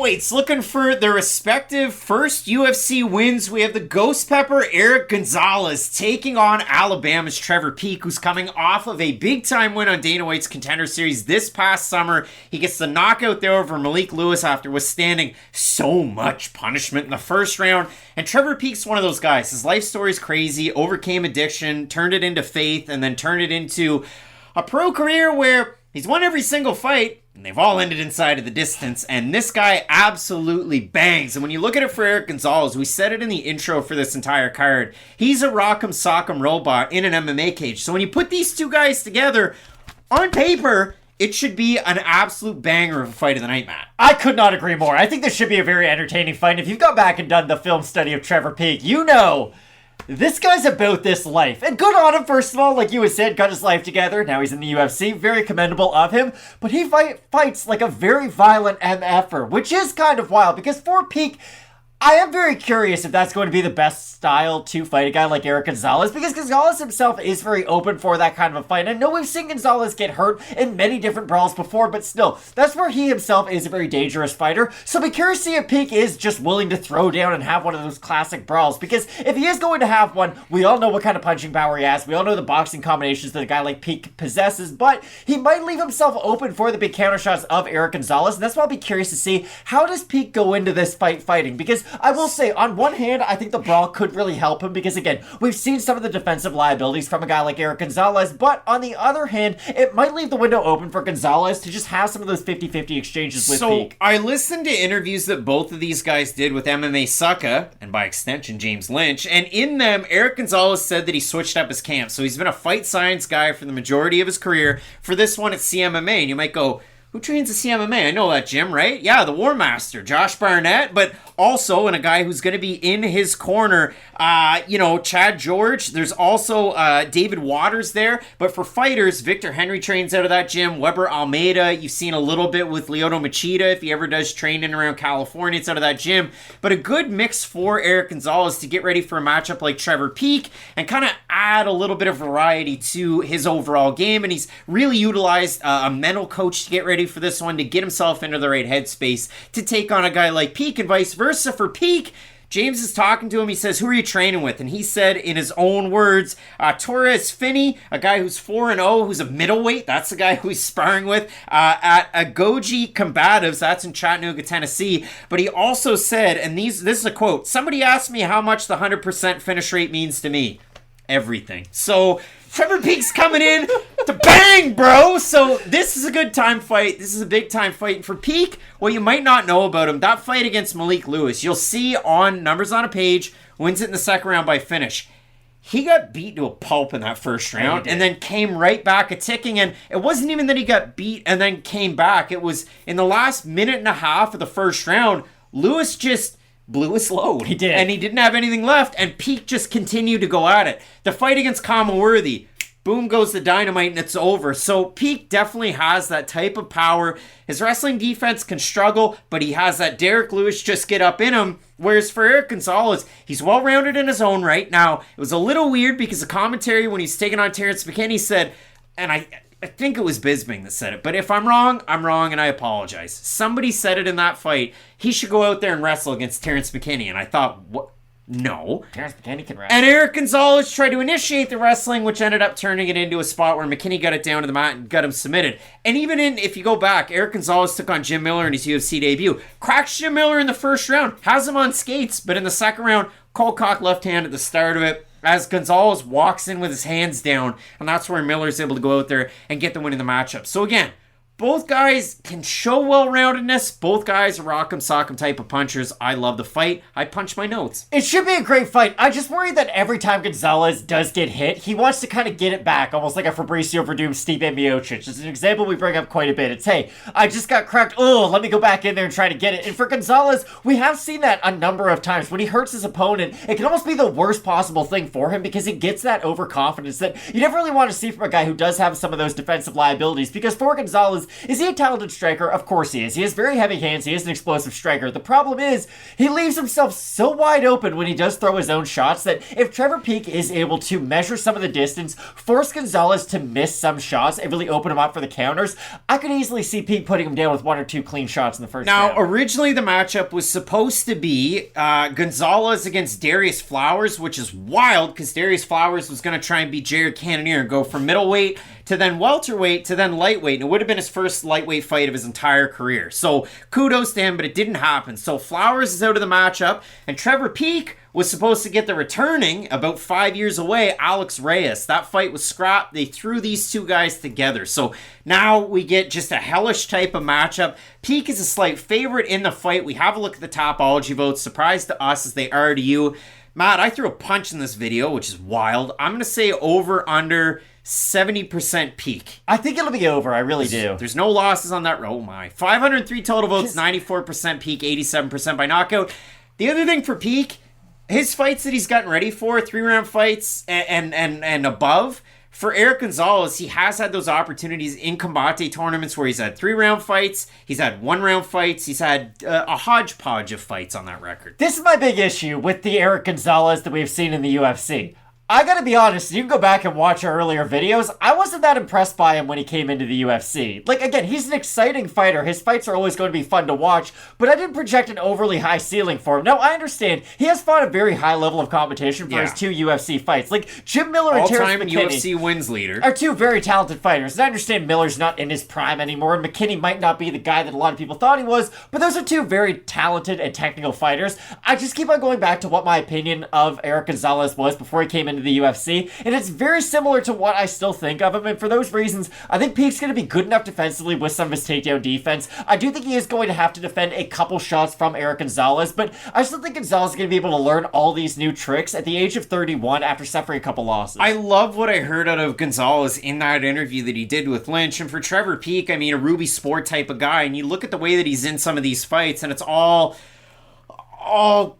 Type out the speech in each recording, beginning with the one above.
lightweights looking for their respective first UFC wins. We have the Ghost Pepper Erick Gonzalez taking on Alabama's Trevor Peek, who's coming off of a big-time win on Dana White's Contender Series this past summer. He gets the knockout there over Malik Lewis after withstanding so much punishment in the first round. And Trevor Peek's one of those guys. His life story is crazy, overcame addiction, turned it into faith, and then turned it into a pro career where he's won every single fight, and they've all ended inside of the distance, and this guy absolutely bangs. And when you look at it for Erick Gonzalez, we said it in the intro for this entire card, he's a rock'em sock'em robot in an MMA cage. So when you put these two guys together, on paper, it should be an absolute banger of a fight of the night, Matt. I could not agree more. I think this should be a very entertaining fight. If you've gone back and done the film study of Trevor Peek, you know this guy's about this life. And good on him, first of all. Like you had said, got his life together. Now he's in the UFC. Very commendable of him. But he fights like a very violent MFer, which is kind of wild. Because for Peek, I am very curious if that's going to be the best style to fight a guy like Erick Gonzalez, because Gonzalez himself is very open for that kind of a fight. I know we've seen Gonzalez get hurt in many different brawls before, but still, that's where he himself is a very dangerous fighter. So be curious to see if Peek is just willing to throw down and have one of those classic brawls, because if he is going to have one, we all know what kind of punching power he has. We all know the boxing combinations that a guy like Peek possesses, but he might leave himself open for the big counter shots of Erick Gonzalez, and that's why I'll be curious to see how does Peek go into this fight fighting, because I will say, on one hand, I think the brawl could really help him because, again, we've seen some of the defensive liabilities from a guy like Erick Gonzalez, but on the other hand, it might leave the window open for Gonzalez to just have some of those 50-50 exchanges with Peek. So, I listened to interviews that both of these guys did with MMA Sucka, and by extension, James Lynch, and in them, Erick Gonzalez said that he switched up his camp. So he's been a fight science guy for the majority of his career. For this one, it's CMMA, and you might go, who trains at CMMA? I know that gym, right? Yeah, the War Master, Josh Barnett, but also, and a guy who's going to be in his corner, Chad George. There's also David Waters there. But for fighters, Victor Henry trains out of that gym. Weber Almeida, you've seen a little bit with Lyoto Machida. If he ever does train in around California, it's out of that gym. But a good mix for Erick Gonzalez to get ready for a matchup like Trevor Peek and kind of add a little bit of variety to his overall game. And he's really utilized a mental coach to get ready for this one, to get himself into the right headspace to take on a guy like Peek, and vice versa. For Peek, James is talking to him. He says, who are you training with? And he said, in his own words, Torres Finney, a guy who's 4-0, who's a middleweight. That's the guy who he's sparring with at Agoji Combatives. That's in Chattanooga, Tennessee. But he also said, and this is a quote, somebody asked me how much the 100% finish rate means to me. Everything. So Trevor Peek's coming in to bang, bro. So this is a good time fight. This is a big time fight. And for Peek, what you might not know about him, that fight against Malik Lewis, you'll see on Numbers on a Page, wins it in the second round by finish. He got beat to a pulp in that first round and then came right back a ticking. And it wasn't even that he got beat and then came back. It was in the last minute and a half of the first round, Lewis just blew his load. He did. And he didn't have anything left, and Peek just continued to go at it. The fight against Kama Worthy, boom goes the dynamite, and it's over. So Peek definitely has that type of power. His wrestling defense can struggle, but he has that Derek Lewis just get up in him. Whereas for Erick Gonzalez, he's well-rounded in his own right. Now, it was a little weird because the commentary when he's taking on Terrence McKinney said, and I think it was Bisbing that said it, but if I'm wrong, and I apologize. Somebody said it in that fight, he should go out there and wrestle against Terrence McKinney, and I thought, what? No. Terrence McKinney can wrestle. And Erick Gonzalez tried to initiate the wrestling, which ended up turning it into a spot where McKinney got it down to the mat and got him submitted. And even if you go back, Erick Gonzalez took on Jim Miller in his UFC debut. Cracks Jim Miller in the first round, has him on skates, but in the second round, cold cock left hand at the start of it, as Gonzalez walks in with his hands down, and that's where Miller's able to go out there and get the win in the matchup. So again, both guys can show well-roundedness. Both guys are rock'em sock'em type of punchers. I love the fight. I punch my notes. It should be a great fight. I just worry that every time Gonzalez does get hit, he wants to kind of get it back, almost like a Fabricio Verdum Stipe Miocic. It's an example we bring up quite a bit. It's, hey, I just got cracked. Oh, let me go back in there and try to get it. And for Gonzalez, we have seen that a number of times. When he hurts his opponent, it can almost be the worst possible thing for him because he gets that overconfidence that you never really want to see from a guy who does have some of those defensive liabilities. Because for Gonzalez, Is he a talented striker? Of course he is. He has very heavy hands. He is an explosive striker. The problem is he leaves himself so wide open when he does throw his own shots that if Trevor Peek is able to measure some of the distance, force Gonzalez to miss some shots, and really open him up for the counters, I could easily see Peek putting him down with 1 or 2 clean shots in the first round. Now, originally the matchup was supposed to be Gonzalez against Darius Flowers, which is wild because Darius Flowers was going to try and beat Jared Cannonier and go from middleweight to then welterweight to then lightweight, and it would have been his first lightweight fight of his entire career. So kudos to him, but it didn't happen. So Flowers is out of the matchup, and Trevor Peek was supposed to get the returning, about 5 years away, Alex Reyes. That fight was scrapped. They threw these two guys together. So now we get just a hellish type of matchup. Peek is a slight favorite in the fight. We have a look at the Topology votes. Surprise to us as they are to you. Matt, I threw a punch in this video, which is wild. I'm going to say over under 70% Peek. I think it'll be over. I really do. There's no losses on that. Oh my. 503 total votes, 94% Peek, 87% by knockout. The other thing for Peek, his fights that he's gotten ready for, 3-round fights and above, for Erick Gonzalez, he has had those opportunities in combate tournaments where he's had 3-round fights, he's had 1-round fights, he's had a hodgepodge of fights on that record. This is my big issue with the Erick Gonzalez that we've seen in the UFC. I gotta be honest, you can go back and watch our earlier videos. I wasn't that impressed by him when he came into the UFC. Like, again, he's an exciting fighter. His fights are always going to be fun to watch, but I didn't project an overly high ceiling for him. Now, I understand he has fought a very high level of competition for his 2 UFC fights. Like, Jim Miller and Terrence all-time McKinney UFC wins leader are 2 very talented fighters. And I understand Miller's not in his prime anymore, and McKinney might not be the guy that a lot of people thought he was, but those are 2 very talented and technical fighters. I just keep on going back to what my opinion of Erick Gonzalez was before he came into the UFC. And it's very similar to what I still think of him, and for those reasons, I think Peek's going to be good enough defensively with some of his takedown defense. I do think he is going to have to defend a couple shots from Erick Gonzalez, but I still think Gonzalez is going to be able to learn all these new tricks at the age of 31 after suffering a couple losses. I love what I heard out of Gonzalez in that interview that he did with Lynch, and for Trevor Peek, I mean, a Ruby Sport type of guy, and you look at the way that he's in some of these fights, and it's all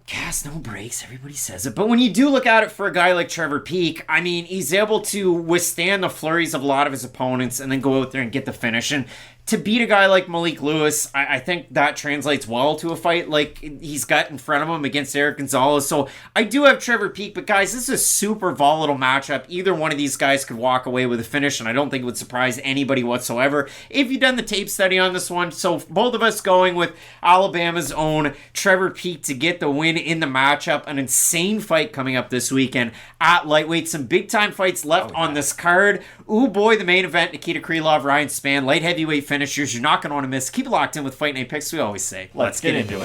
gas, no brakes, everybody says it. But when you do look at it for a guy like Trevor Peek, I mean, he's able to withstand the flurries of a lot of his opponents and then go out there and get the finish. And to beat a guy like Malik Lewis, I think that translates well to a fight like he's got in front of him against Erick Gonzalez. So I do have Trevor Peek, but guys, this is a super volatile matchup. Either one of these guys could walk away with a finish, and I don't think it would surprise anybody whatsoever if you've done the tape study on this one. So both of us going with Alabama's own Trevor Peek to get the win in the matchup. An insane fight coming up this weekend at lightweight. Some big-time fights left on this card. Ooh boy, the main event, Nikita Krylov, Ryan Spann, light heavyweight finishers. You're not going to want to miss. Keep it locked in with Fight Night Picks, we always say. Let's get into it.